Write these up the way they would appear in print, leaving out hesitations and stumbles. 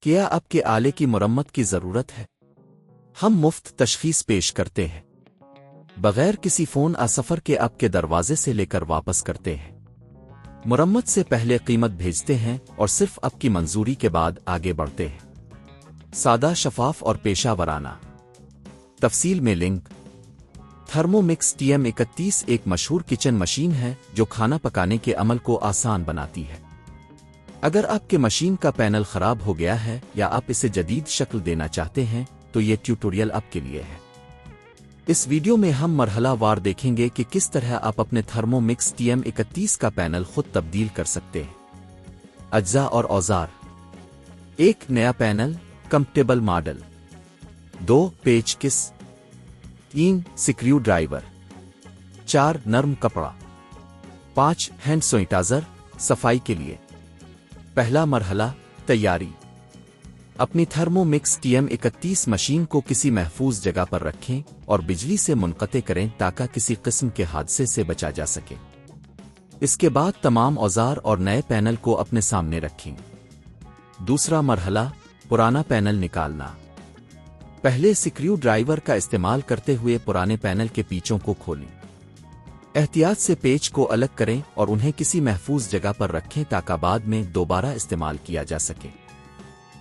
کیا آپ کے آلے کی مرمت کی ضرورت ہے؟ ہم مفت تشخیص پیش کرتے ہیں، بغیر کسی فون سفر کے آپ کے دروازے سے لے کر واپس کرتے ہیں۔ مرمت سے پہلے قیمت بھیجتے ہیں اور صرف آپ کی منظوری کے بعد آگے بڑھتے ہیں۔ سادہ، شفاف اور پیشہ ورانہ۔ تفصیل میں لنک۔ تھرمومکس TM31 ایک مشہور کچن مشین ہے جو کھانا پکانے کے عمل کو آسان بناتی ہے۔ اگر آپ کے مشین کا پینل خراب ہو گیا ہے یا آپ اسے جدید شکل دینا چاہتے ہیں تو یہ ٹیوٹوریل آپ کے لیے ہے۔ اس ویڈیو میں ہم مرحلہ وار دیکھیں گے کہ کس طرح آپ اپنے تھرمومکس TM31 کا پینل خود تبدیل کر سکتے ہیں۔ اجزاء اور اوزار: 1 نیا پینل، کمپیٹیبل ماڈل۔ 2 پیچ کس۔ 3 سکریو ڈرائیور۔ 4 نرم کپڑا۔ 5 ہینڈ سینیٹائزر، صفائی کے لیے۔ پہلا مرحلہ، تیاری۔ اپنی تھرمومکس TM31 مشین کو کسی محفوظ جگہ پر رکھیں اور بجلی سے منقطع کریں تاکہ کسی قسم کے حادثے سے بچا جا سکے۔ اس کے بعد تمام اوزار اور نئے پینل کو اپنے سامنے رکھیں۔ دوسرا مرحلہ، پرانا پینل نکالنا۔ پہلے سکریو ڈرائیور کا استعمال کرتے ہوئے پرانے پینل کے پیچوں کو کھولیں۔ احتیاط سے پیچ کو الگ کریں اور انہیں کسی محفوظ جگہ پر رکھیں تاکہ بعد میں دوبارہ استعمال کیا جا سکے۔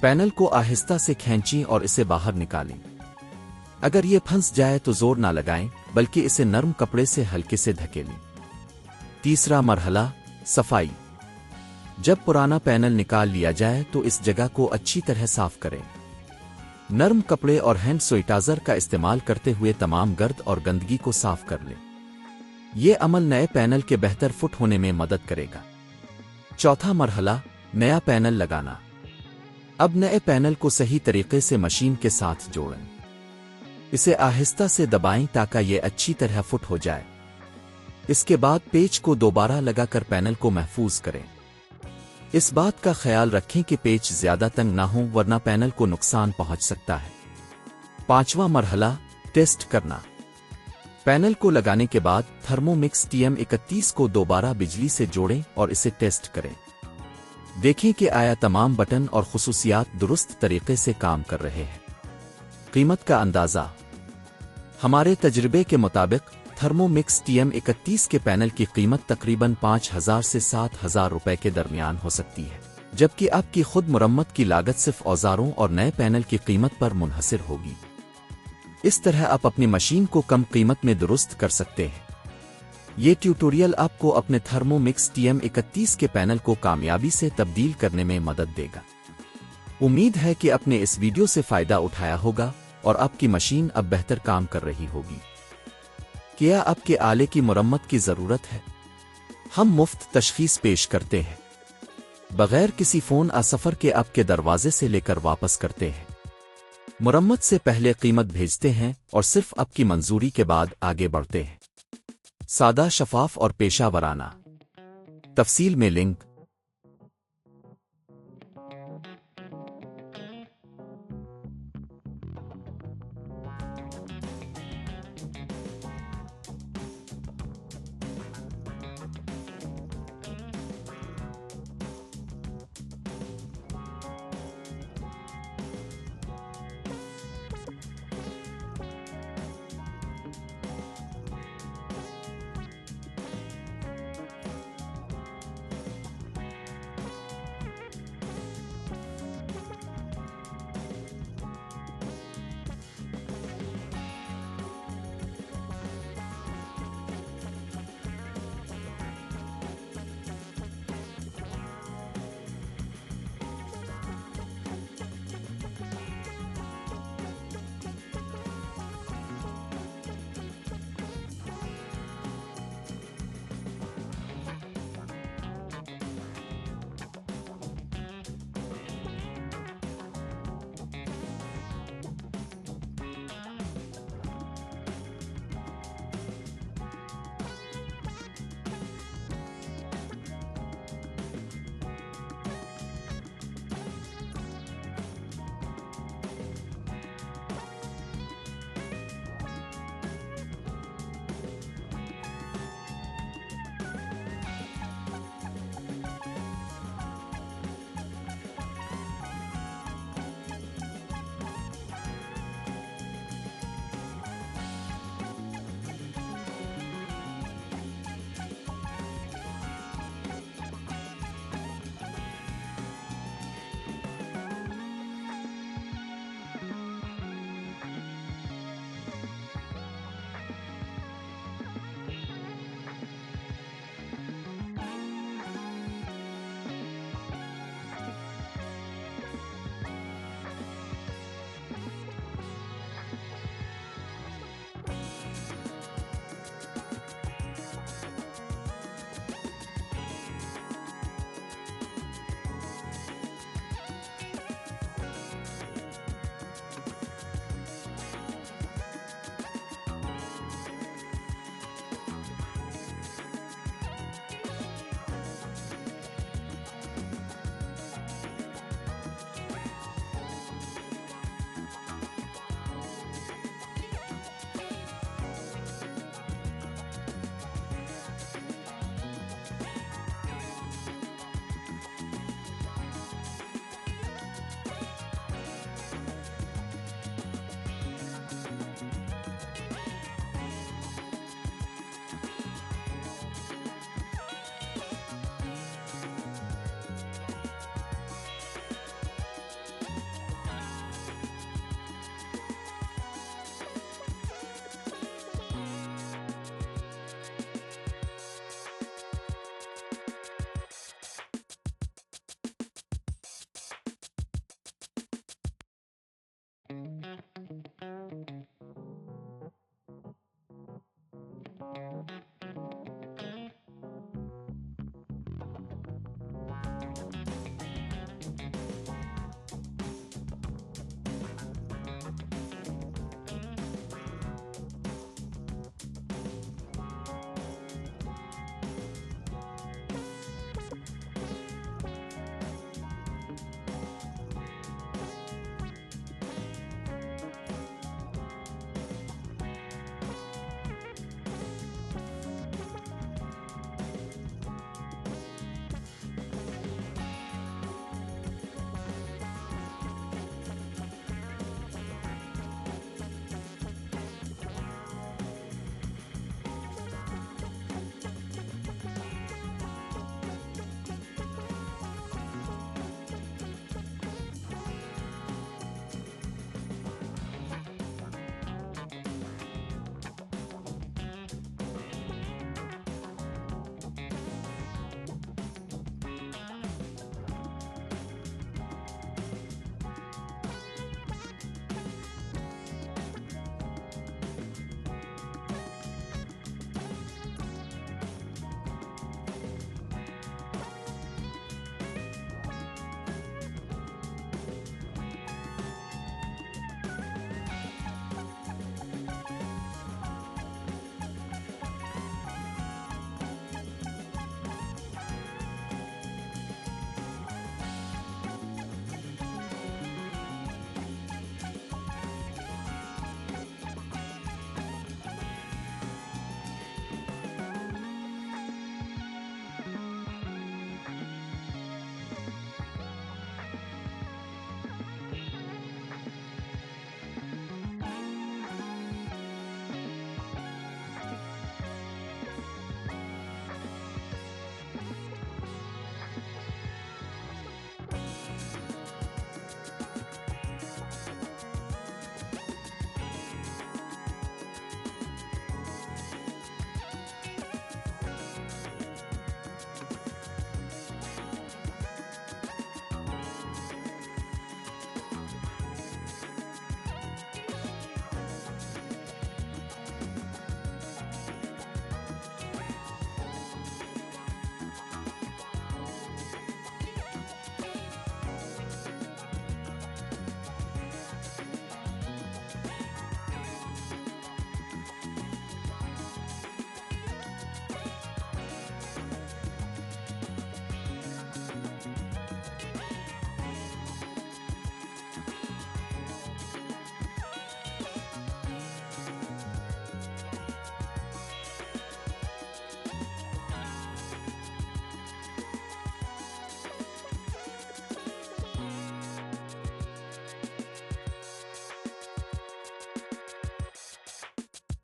پینل کو آہستہ سے کھینچیں اور اسے باہر نکالیں۔ اگر یہ پھنس جائے تو زور نہ لگائیں بلکہ اسے نرم کپڑے سے ہلکے سے دھکیلیں۔ تیسرا مرحلہ، صفائی۔ جب پرانا پینل نکال لیا جائے تو اس جگہ کو اچھی طرح صاف کریں۔ نرم کپڑے اور ہینڈ سینیٹائزر کا استعمال کرتے ہوئے تمام گرد اور گندگی کو صاف کر لیں۔ یہ عمل نئے پینل کے بہتر فٹ ہونے میں مدد کرے گا۔ چوتھا مرحلہ، نیا پینل لگانا۔ اب نئے پینل کو صحیح طریقے سے مشین کے ساتھ جوڑیں۔ اسے آہستہ سے دبائیں تاکہ یہ اچھی طرح فٹ ہو جائے۔ اس کے بعد پیچ کو دوبارہ لگا کر پینل کو محفوظ کریں۔ اس بات کا خیال رکھیں کہ پیچ زیادہ تنگ نہ ہوں ورنہ پینل کو نقصان پہنچ سکتا ہے۔ پانچواں مرحلہ، ٹیسٹ کرنا۔ پینل کو لگانے کے بعد تھرمومکس TM31 کو دوبارہ بجلی سے جوڑیں اور اسے ٹیسٹ کریں۔ دیکھیں کہ آیا تمام بٹن اور خصوصیات درست طریقے سے کام کر رہے ہیں۔ قیمت کا اندازہ۔ ہمارے تجربے کے مطابق تھرمومکس TM31 کے پینل کی قیمت تقریباً 5,000 سے 7,000 روپے کے درمیان ہو سکتی ہے، جبکہ آپ کی خود مرمت کی لاگت صرف اوزاروں اور نئے پینل کی قیمت پر منحصر ہوگی۔ اس طرح آپ اپنی مشین کو کم قیمت میں درست کر سکتے ہیں۔ یہ ٹیوٹوریل آپ کو اپنے تھرمومکس TM31 کے پینل کو کامیابی سے تبدیل کرنے میں مدد دے گا۔ امید ہے کہ آپ نے اس ویڈیو سے فائدہ اٹھایا ہوگا اور آپ کی مشین اب بہتر کام کر رہی ہوگی۔ کیا آپ کے آلے کی مرمت کی ضرورت ہے؟ ہم مفت تشخیص پیش کرتے ہیں، بغیر کسی فون سفر کے آپ کے دروازے سے لے کر واپس کرتے ہیں۔ مرمت سے پہلے قیمت بھیجتے ہیں اور صرف آپ کی منظوری کے بعد آگے بڑھتے ہیں۔ سادہ، شفاف اور پیشہ ورانہ۔ تفصیل میں لنک۔